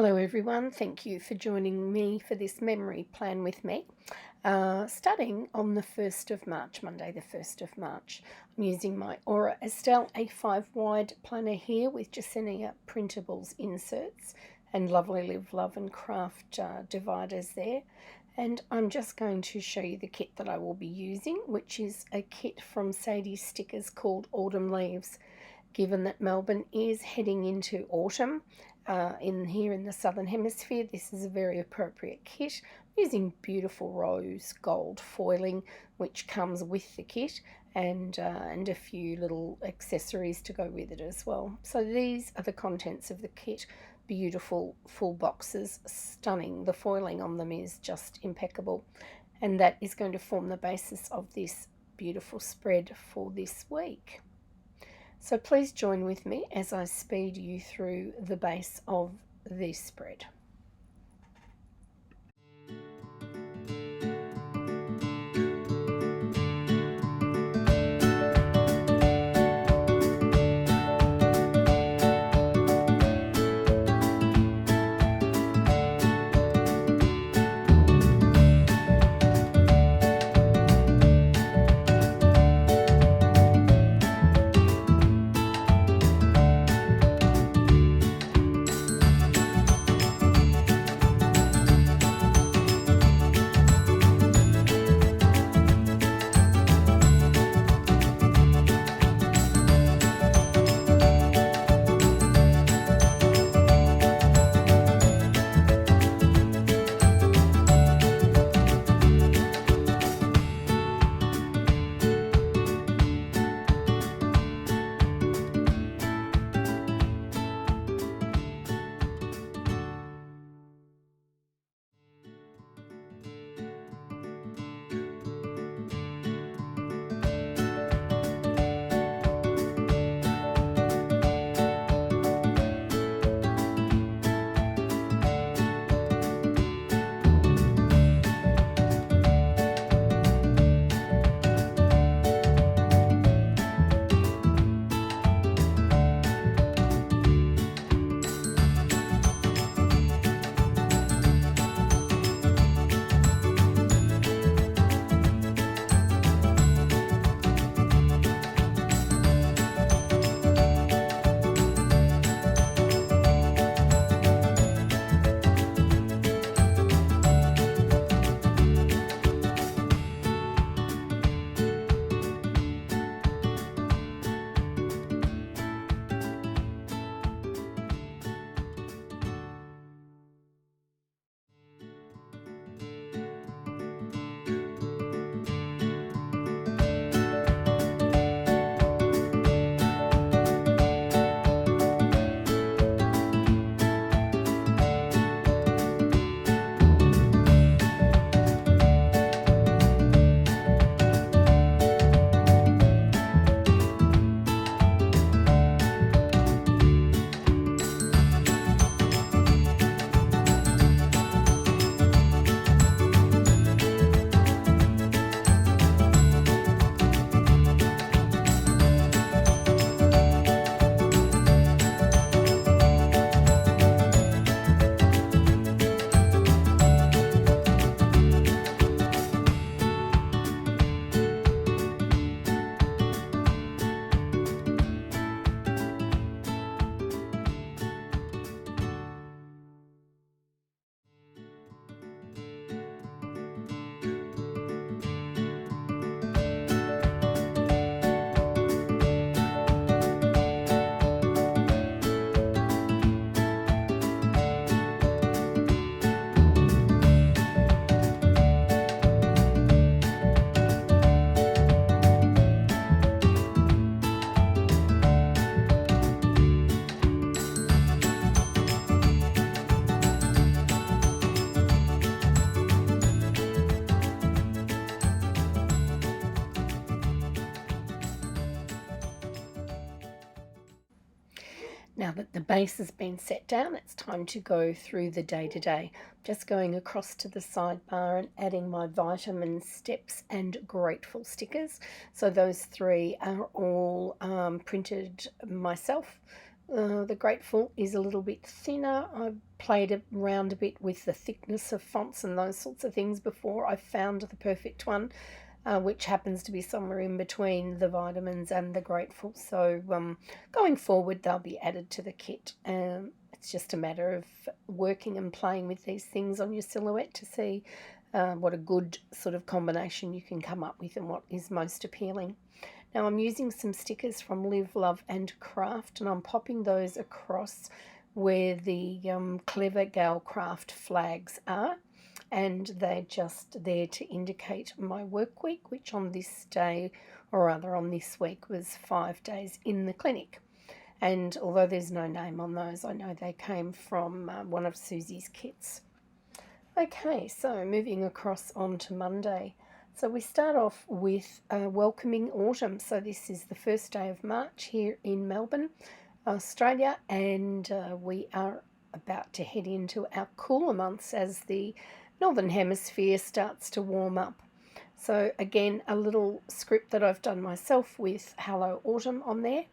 Hello everyone, thank you for joining me for this memory plan with me. Starting on the 1st of March, Monday the 1st of March, I'm using my Aura Estelle A5 wide planner here with Jesenia Printables inserts and lovely Live, Love and Craft dividers there. And I'm just going to show you the kit that I will be using, which is a kit from Sadies Stickers called Autumn Leaves. Given that Melbourne is heading into autumn, here in the Southern Hemisphere, this is a very appropriate kit. I'm using beautiful rose gold foiling, which comes with the kit, and a few little accessories to go with it as well. So these are the contents of the kit. Beautiful full boxes, stunning. The foiling on them is just impeccable, and that is going to form the basis of this beautiful spread for this week. So please join with me as I speed you through the base of this spread. Now that the base has been set down, it's time to go through the day-to-day. Just going across to the sidebar and adding my vitamin steps and grateful stickers. So those three are all printed myself The Grateful is a little bit thinner. I've played around a bit with the thickness of fonts and those sorts of things before I found the perfect one, which happens to be somewhere in between the Vitamins and the Grateful. So going forward, they'll be added to the kit. It's just a matter of working and playing with these things on your silhouette to see what a good sort of combination you can come up with and what is most appealing. Now I'm using some stickers from Live, Love and Craft, and I'm popping those across where the Clever Gal Craft flags are, and they're just there to indicate my work week, which on this day, or rather on this week, was 5 days in the clinic. And although there's no name on those, I know they came from one of Susie's kits. Okay, so moving across on to Monday. So we start off with welcoming autumn. So this is the first day of March here in Melbourne, Australia, and we are about to head into our cooler months as the Northern Hemisphere starts to warm up. So again, a little script that I've done myself with Hello Autumn on there.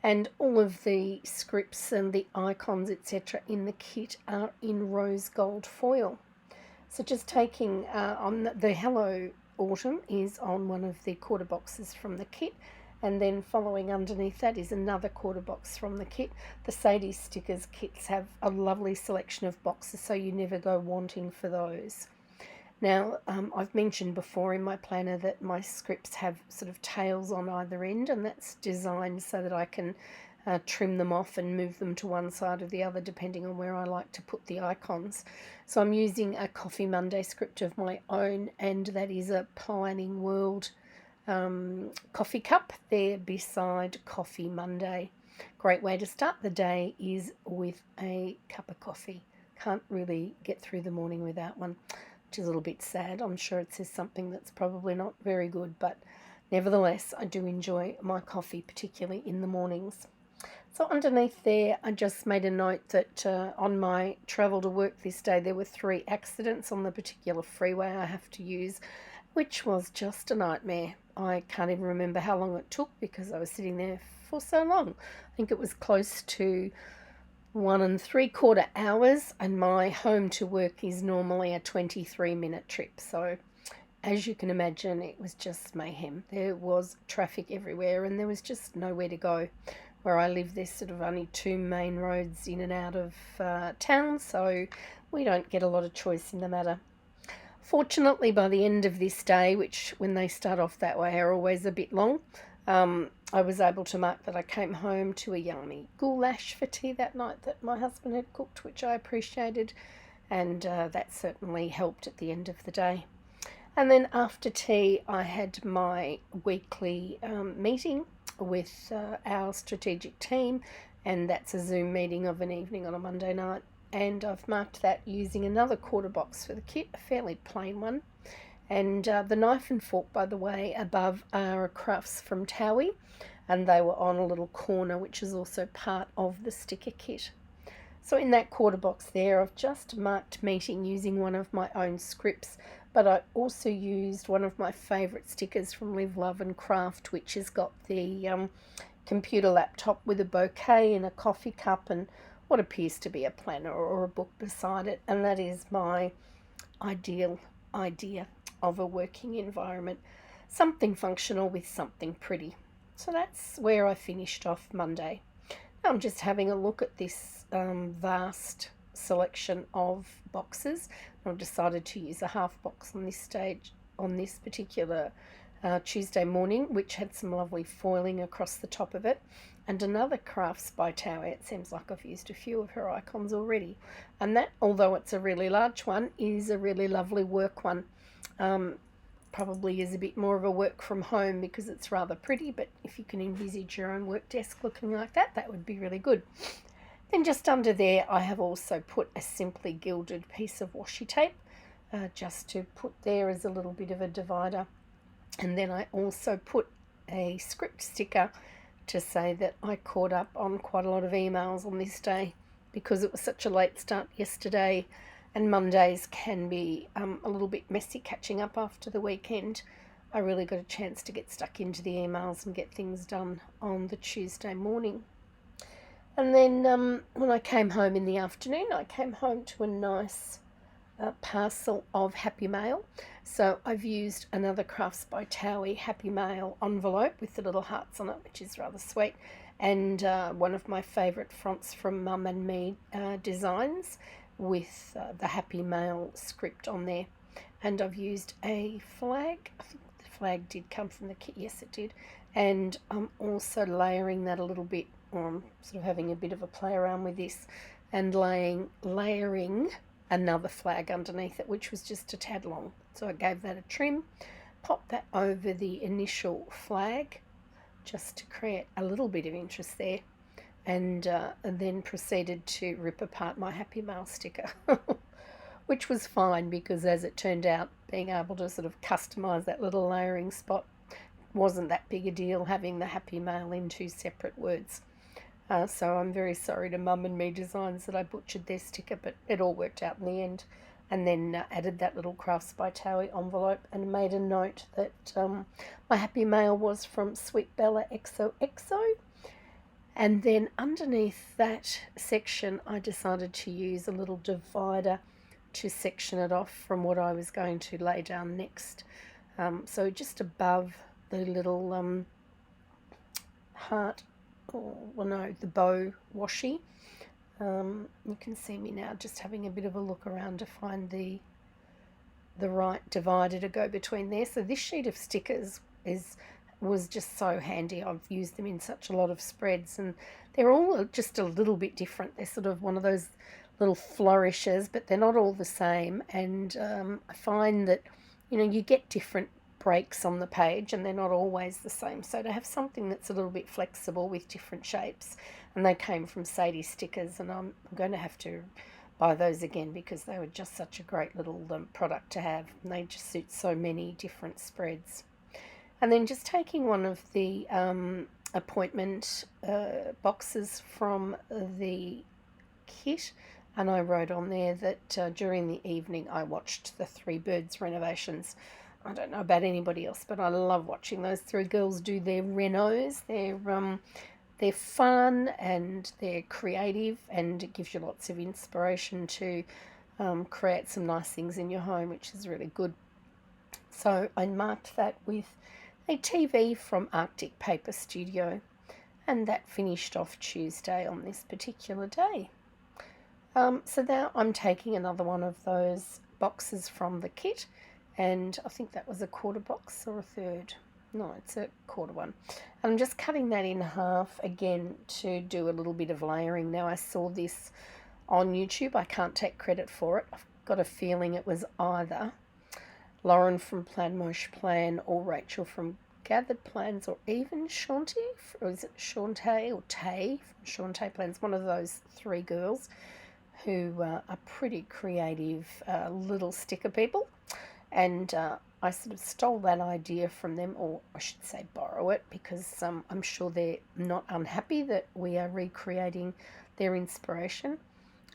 And all of the scripts and the icons, etc. in the kit are in rose gold foil. So just taking on the Hello Autumn is on one of the quarter boxes from the kit, and then following underneath that is another quarter box from the kit. The Sadies Stickers kits have a lovely selection of boxes, so you never go wanting for those. Now, I've mentioned before in my planner that my scripts have sort of tails on either end, and that's designed so that I can trim them off and move them to one side or the other depending on where I like to put the icons. So I'm using a Coffee Monday script of my own, and that is a Planning World coffee cup there beside Coffee Monday. Great way to start the day is with a cup of coffee. Can't really get through the morning without one, which is a little bit sad. I'm sure it says something that's probably not very good, but nevertheless, I do enjoy my coffee, particularly in the mornings. So underneath there, I just made a note that on my travel to work this day, there were 3 accidents on the particular freeway I have to use, which was just a nightmare. I can't even remember how long it took because I was sitting there for so long. I think it was close to 1 3/4 hours, and my home to work is normally a 23-minute trip. So as you can imagine, it was just mayhem. There was traffic everywhere and there was just nowhere to go. Where I live, there's sort of only 2 main roads in and out of town, so we don't get a lot of choice in the matter. Fortunately, by the end of this day, which when they start off that way are always a bit long, I was able to mark that I came home to a yummy goulash for tea that night that my husband had cooked, which I appreciated, and that certainly helped at the end of the day. And then after tea, I had my weekly meeting with our strategic team, and that's a Zoom meeting of an evening on a Monday night. And I've marked that using another quarter box for the kit, a fairly plain one. And the knife and fork, by the way, above are crafts from Thaowie, and they were on a little corner, which is also part of the sticker kit. So in that quarter box there, I've just marked meeting using one of my own scripts, but I also used one of my favourite stickers from Live, Love and Craft, which has got the computer laptop with a bouquet and a coffee cup and what appears to be a planner or a book beside it, and that is my ideal idea of a working environment. Something functional with something pretty. So that's where I finished off Monday. Now I'm just having a look at this vast selection of boxes. I've decided to use a half box on this stage, on this particular Tuesday morning, which had some lovely foiling across the top of it, and another Crafts by Thaowie. It seems like I've used a few of her icons already, and that, although it's a really large one, is a really lovely work one. Probably is a bit more of a work from home because it's rather pretty, but if you can envisage your own work desk looking like that, that would be really good. Then just under there, I have also put a simply gilded piece of washi tape just to put there as a little bit of a divider. And then I also put a script sticker to say that I caught up on quite a lot of emails on this day because it was such a late start yesterday, and Mondays can be a little bit messy catching up after the weekend. I really got a chance to get stuck into the emails and get things done on the Tuesday morning. And then when I came home in the afternoon, I came home to a nice parcel of Happy Mail. So I've used another Crafts by Thaowie Happy Mail envelope with the little hearts on it, which is rather sweet, and one of my favourite fonts from Mum and Me designs with the Happy Mail script on there. And I've used a flag. I think the flag did come from the kit. Yes, it did. And I'm also layering that a little bit, or I'm sort of having a bit of a play around with this, and layering another flag underneath it, which was just a tad long. So I gave that a trim, popped that over the initial flag just to create a little bit of interest there, and then proceeded to rip apart my Happy Mail sticker, which was fine because, as it turned out, being able to sort of customise that little layering spot wasn't that big a deal, having the Happy Mail in two separate words. So I'm very sorry to Mum and Me Designs that I butchered their sticker, but it all worked out in the end. And then added that little Crafts by Thaowie envelope and made a note that my Happy Mail was from Sweet Bella XOXO. And then underneath that section, I decided to use a little divider to section it off from what I was going to lay down next. So just above the little heart, the bow washi. You can see me now just having a bit of a look around to find the right divider to go between there. So this sheet of stickers was just so handy. I've used them in such a lot of spreads, and they're all just a little bit different. They're sort of one of those little flourishes, but they're not all the same. And I find that, you get different breaks on the page and they're not always the same. So to have something that's a little bit flexible with different shapes, and they came from Sadies Stickers, and I'm going to have to buy those again because they were just such a great little product to have, and they just suit so many different spreads. And then just taking one of the appointment boxes from the kit, and I wrote on there that during the evening I watched the Three Birds renovations. I don't know about anybody else, but I love watching those three girls do their renos. They're fun and they're creative, and it gives you lots of inspiration to create some nice things in your home, which is really good. So I marked that with a TV from Arctic Paper Studio, and that finished off Tuesday on this particular day. So now I'm taking another one of those boxes from the kit, and I think that was a quarter box or a third. No, it's a quarter one. And I'm just cutting that in half again to do a little bit of layering. Now, I saw this on YouTube. I can't take credit for it. I've got a feeling it was either Lauren from Plan Moche Plan or Rachel from Gathered Plans, or even Shantae, or is it Shantae or Tay from Shantae Plans? One of those three girls who are pretty creative little sticker people. And I sort of stole that idea from them, or I should say borrow it, because I'm sure they're not unhappy that we are recreating their inspiration,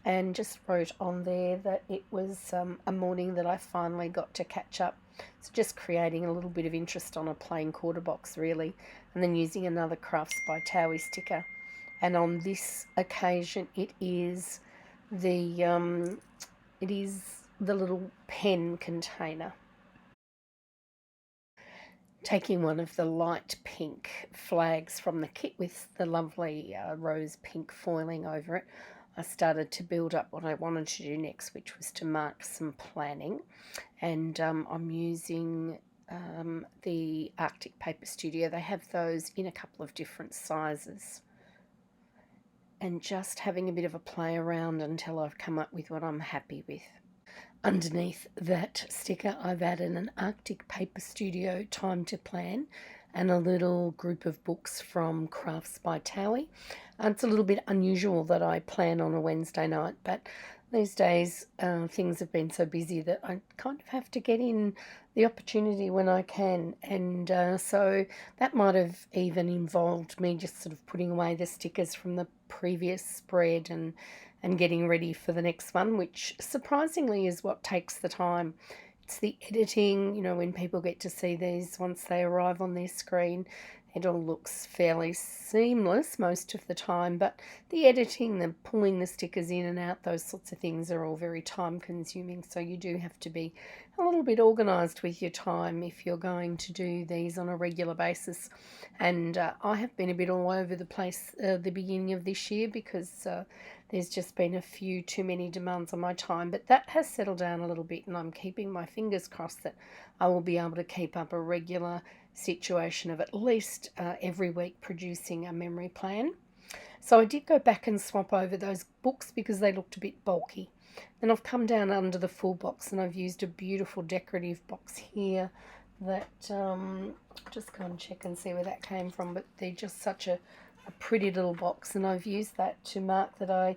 and just wrote on there that it was a morning that I finally got to catch up. So just creating a little bit of interest on a plain quarter box, really, and then using another Crafts by Thaowie sticker. And on this occasion, it is the little pen container. Taking one of the light pink flags from the kit with the lovely rose pink foiling over it, I started to build up what I wanted to do next, which was to mark some planning. And I'm using the Arctic Paper Studio. They have those in a couple of different sizes. And just having a bit of a play around until I've come up with what I'm happy with. Underneath that sticker, I've added an Arctic Paper Studio Time to Plan and a little group of books from Crafts by Thaowie. It's a little bit unusual that I plan on a Wednesday night, but these days things have been so busy that I kind of have to get in the opportunity when I can. And so that might have even involved me just sort of putting away the stickers from the previous spread and getting ready for the next one, which surprisingly is what takes the time. It's the editing, when people get to see these once they arrive on their screen. it all looks fairly seamless most of the time, but the editing, the pulling the stickers in and out, those sorts of things are all very time consuming, so you do have to be a little bit organised with your time if you're going to do these on a regular basis. And I have been a bit all over the place the beginning of this year because there's just been a few too many demands on my time, but that has settled down a little bit, and I'm keeping my fingers crossed that I will be able to keep up a regular situation of at least every week producing a memory plan. So I did go back and swap over those books because they looked a bit bulky. Then I've come down under the full box and I've used a beautiful decorative box here that just go and check and see where that came from, but they're just such a pretty little box, and I've used that to mark that I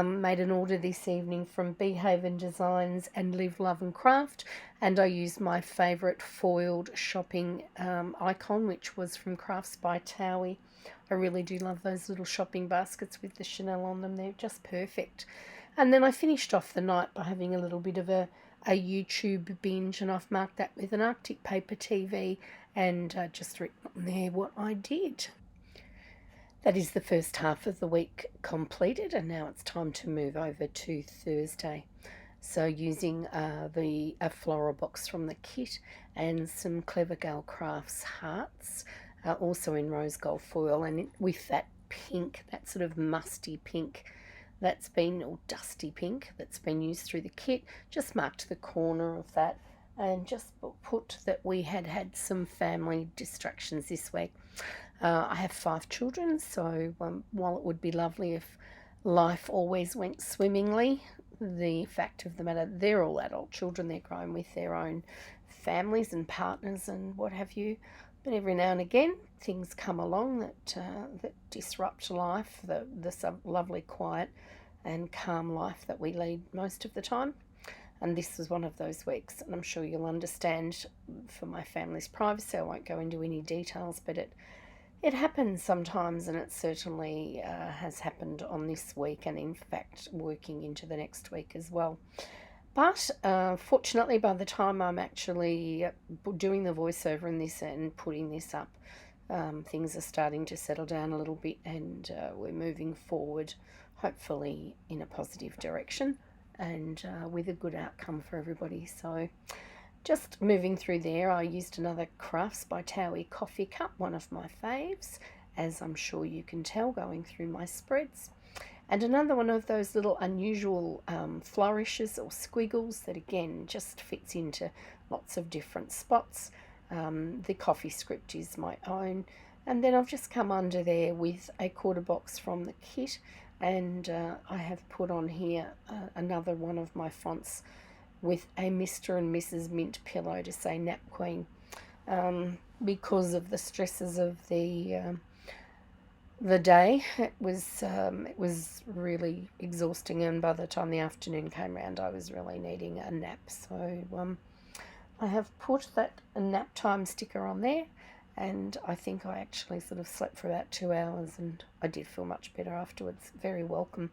made an order this evening from Behaven Designs and Live, Love and Craft, and I used my favourite foiled shopping icon, which was from Crafts by Thaowie. I really do love those little shopping baskets with the Chanel on them. They're just perfect. And then I finished off the night by having a little bit of a YouTube binge, and I've marked that with an Arctic paper TV and just written on there what I did. That is the first half of the week completed, and now it's time to move over to Thursday. So using a floral box from the kit and some Clever Gal Crafts hearts, also in rose gold foil, and with that pink, that sort of musty pink that's been, or dusty pink, that's been used through the kit, just marked the corner of that and just put that we had some family distractions this week. I have 5 children, so while it would be lovely if life always went swimmingly, the fact of the matter, they're all adult children, they're grown with their own families and partners and what have you, but every now and again things come along that disrupt life, the lovely quiet and calm life that we lead most of the time. And this was one of those weeks, and I'm sure you'll understand for my family's privacy I won't go into any details, but it happens sometimes, and it certainly has happened on this week, and in fact working into the next week as well. But fortunately, by the time I'm actually doing the voiceover in this and putting this up, things are starting to settle down a little bit, and we're moving forward, hopefully in a positive direction and with a good outcome for everybody. So just moving through there, I used another Crafts by Thaowie coffee cup, one of my faves, as I'm sure you can tell going through my spreads. And another one of those little unusual flourishes or squiggles that again just fits into lots of different spots. The coffee script is my own. And then I've just come under there with a quarter box from the kit, and I have put on here another one of my fonts with a Mr. and Mrs. Mint pillow to say Nap Queen, because of the stresses of the day. It was really exhausting, and by the time the afternoon came around I was really needing a nap. So I have put that nap time sticker on there, and I think I actually sort of slept for about 2 hours, and I did feel much better afterwards. Very welcome.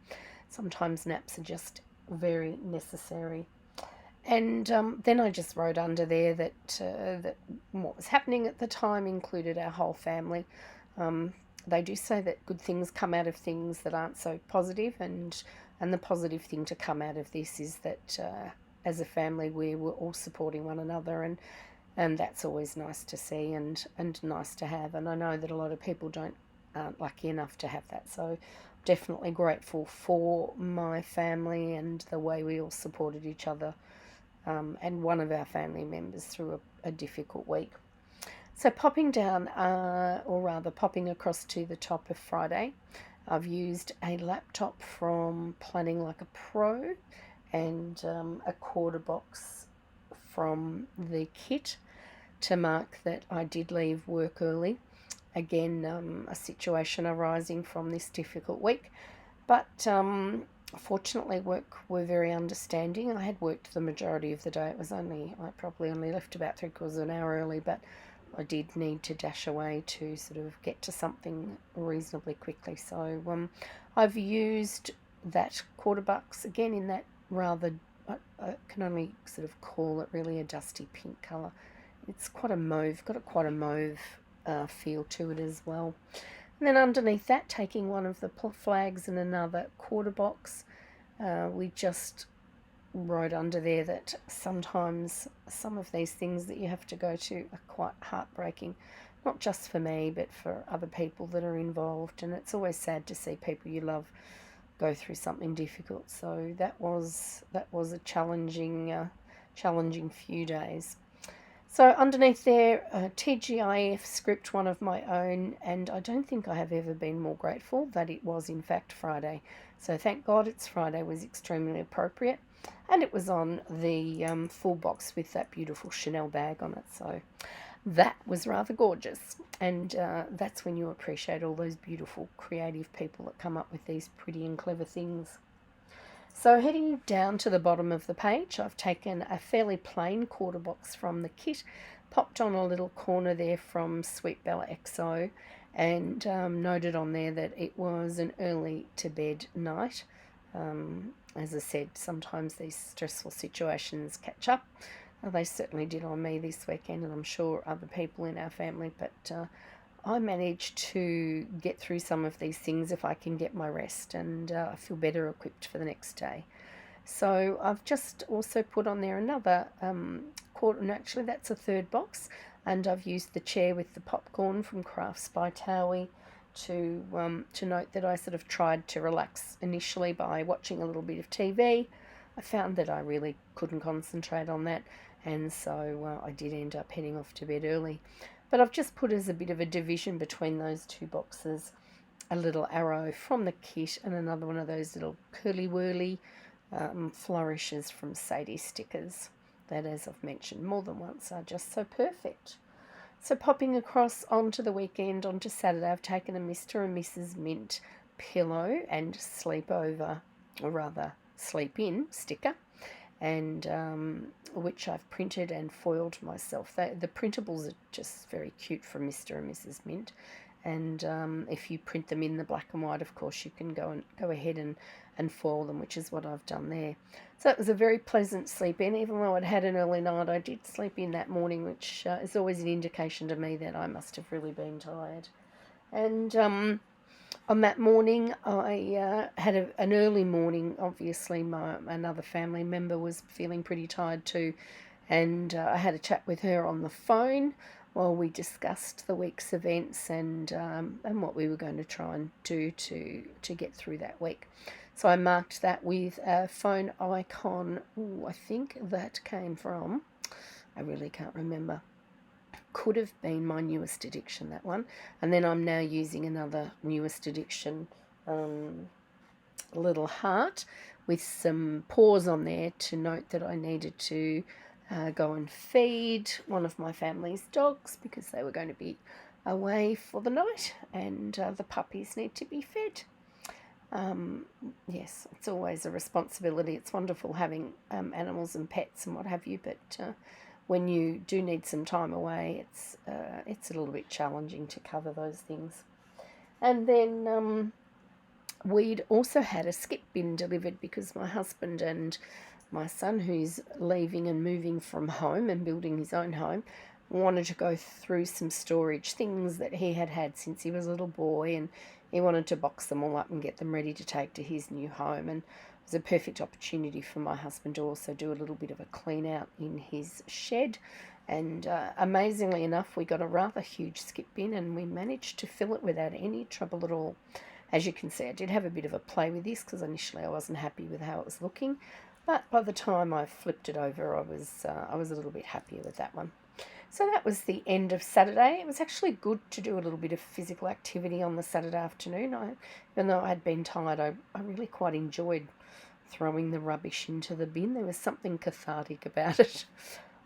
Sometimes naps are just very necessary. And then I just wrote under there that what was happening at the time included our whole family. They do say that good things come out of things that aren't so positive, and the positive thing to come out of this is that as a family we were all supporting one another, and that's always nice to see and nice to have. And I know that a lot of people aren't lucky enough to have that, so definitely grateful for my family and the way we all supported each other, and one of our family members through a difficult week. So popping down, or rather popping across to the top of Friday, I've used a laptop from Planning Like a Pro and a quarter box from the kit to mark that I did leave work early. Again, a situation arising from this difficult week, but fortunately work were very understanding. I had worked the majority of the day. I probably only left about 3/4 of an hour early, but I did need to dash away to sort of get to something reasonably quickly. So I've used that quarter box again in that rather, I can only sort of call it really a dusty pink colour. It's quite a mauve, got quite a mauve feel to it as well. And then underneath that, taking one of the flags and another quarter box, we just wrote under there that sometimes some of these things that you have to go to are quite heartbreaking, not just for me but for other people that are involved, and it's always sad to see people you love go through something difficult. So that was a challenging few days. So underneath there, TGIF script, one of my own, and I don't think I have ever been more grateful that it was in fact Friday. So thank God it's Friday was extremely appropriate, and it was on the full box with that beautiful Chanel bag on it. So that was rather gorgeous, and that's when you appreciate all those beautiful creative people that come up with these pretty and clever things. So heading down to the bottom of the page, I've taken a fairly plain quarter box from the kit, popped on a little corner there from Sweet Bella XO, and noted on there that it was an early to bed night. As I said, sometimes these stressful situations catch up. They certainly did on me this weekend, and I'm sure other people in our family, but I managed to get through some of these things if I can get my rest, and I feel better equipped for the next day. So I've just also put on there another quarter, and actually that's a third box, and I've used the chair with the popcorn from Crafts by Thaowie to note that I sort of tried to relax initially by watching a little bit of TV. I found that I really couldn't concentrate on that, and so I did end up heading off to bed early. But I've just put as a bit of a division between those two boxes a little arrow from the kit and another one of those little curly-whirly flourishes from Sadies Stickers that, as I've mentioned more than once, are just so perfect. So popping across onto the weekend, onto Saturday, I've taken a Mr. and Mrs. Mint pillow and sleepover, or rather sleep-in sticker, and which I've printed and foiled myself. The printables are just very cute from Mr. and Mrs. Mint, and if you print them in the black and white, of course, you can go ahead and foil them, which is what I've done there. So it was a very pleasant sleep in. Even though I'd had an early night, I did sleep in that morning, which is always an indication to me that I must have really been tired. And on that morning, I had an early morning. Obviously, another family member was feeling pretty tired too, and I had a chat with her on the phone while we discussed the week's events and what we were going to try and do to get through that week. So I marked that with a phone icon. Ooh, I think that came from, I really can't remember. Could have been my newest addiction, that one. And then I'm now using another newest addiction little heart with some paws on there to note that I needed to go and feed one of my family's dogs because they were going to be away for the night, and the puppies need to be fed. Yes, it's always a responsibility. It's wonderful having animals and pets and what have you, but when you do need some time away, it's a little bit challenging to cover those things. And then we'd also had a skip bin delivered because my husband and my son, who's leaving and moving from home and building his own home, wanted to go through some storage things that he had since he was a little boy, and he wanted to box them all up and get them ready to take to his new home. And it was a perfect opportunity for my husband to also do a little bit of a clean out in his shed. And amazingly enough, we got a rather huge skip bin and we managed to fill it without any trouble at all. As you can see, I did have a bit of a play with this because initially I wasn't happy with how it was looking, but by the time I flipped it over, I was a little bit happier with that one. So that was the end of Saturday. It was actually good to do a little bit of physical activity on the Saturday afternoon. Even though I had been tired, I really quite enjoyed throwing the rubbish into the bin. There was something cathartic about it.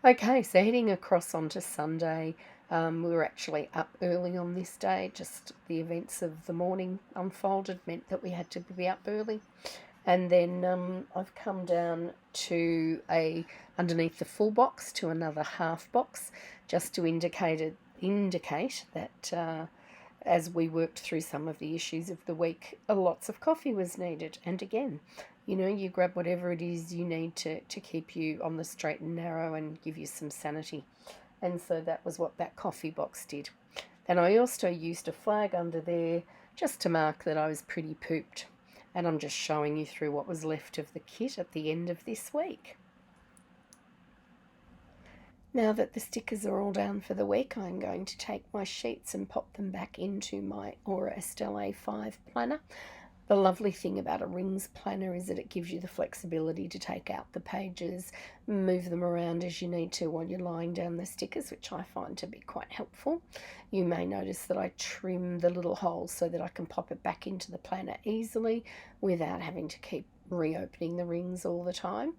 Okay, so heading across onto Sunday, we were actually up early on this day. Just the events of the morning unfolded meant that we had to be up early. And then I've come down to underneath the full box to another half box, just to indicate that as we worked through some of the issues of the week, lots of coffee was needed. And again, you grab whatever it is you need to keep you on the straight and narrow and give you some sanity. And so that was what that coffee box did. And I also used a flag under there just to mark that I was pretty pooped. And I'm just showing you through what was left of the kit at the end of this week. Now that the stickers are all down for the week, I'm going to take my sheets and pop them back into my Aura Estelle A5 planner. The lovely thing about a rings planner is that it gives you the flexibility to take out the pages, move them around as you need to while you're lying down the stickers, which I find to be quite helpful. You may notice that I trim the little holes so that I can pop it back into the planner easily without having to keep reopening the rings all the time.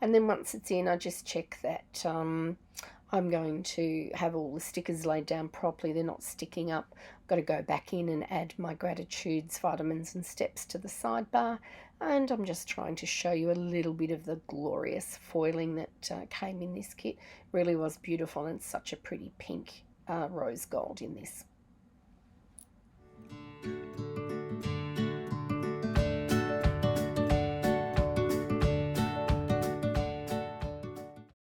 And then once it's in, I just check that I'm going to have all the stickers laid down properly. They're not sticking up. I've got to go back in and add my gratitudes, vitamins and steps to the sidebar. And I'm just trying to show you a little bit of the glorious foiling that came in this kit. Really was beautiful, and such a pretty pink rose gold in this.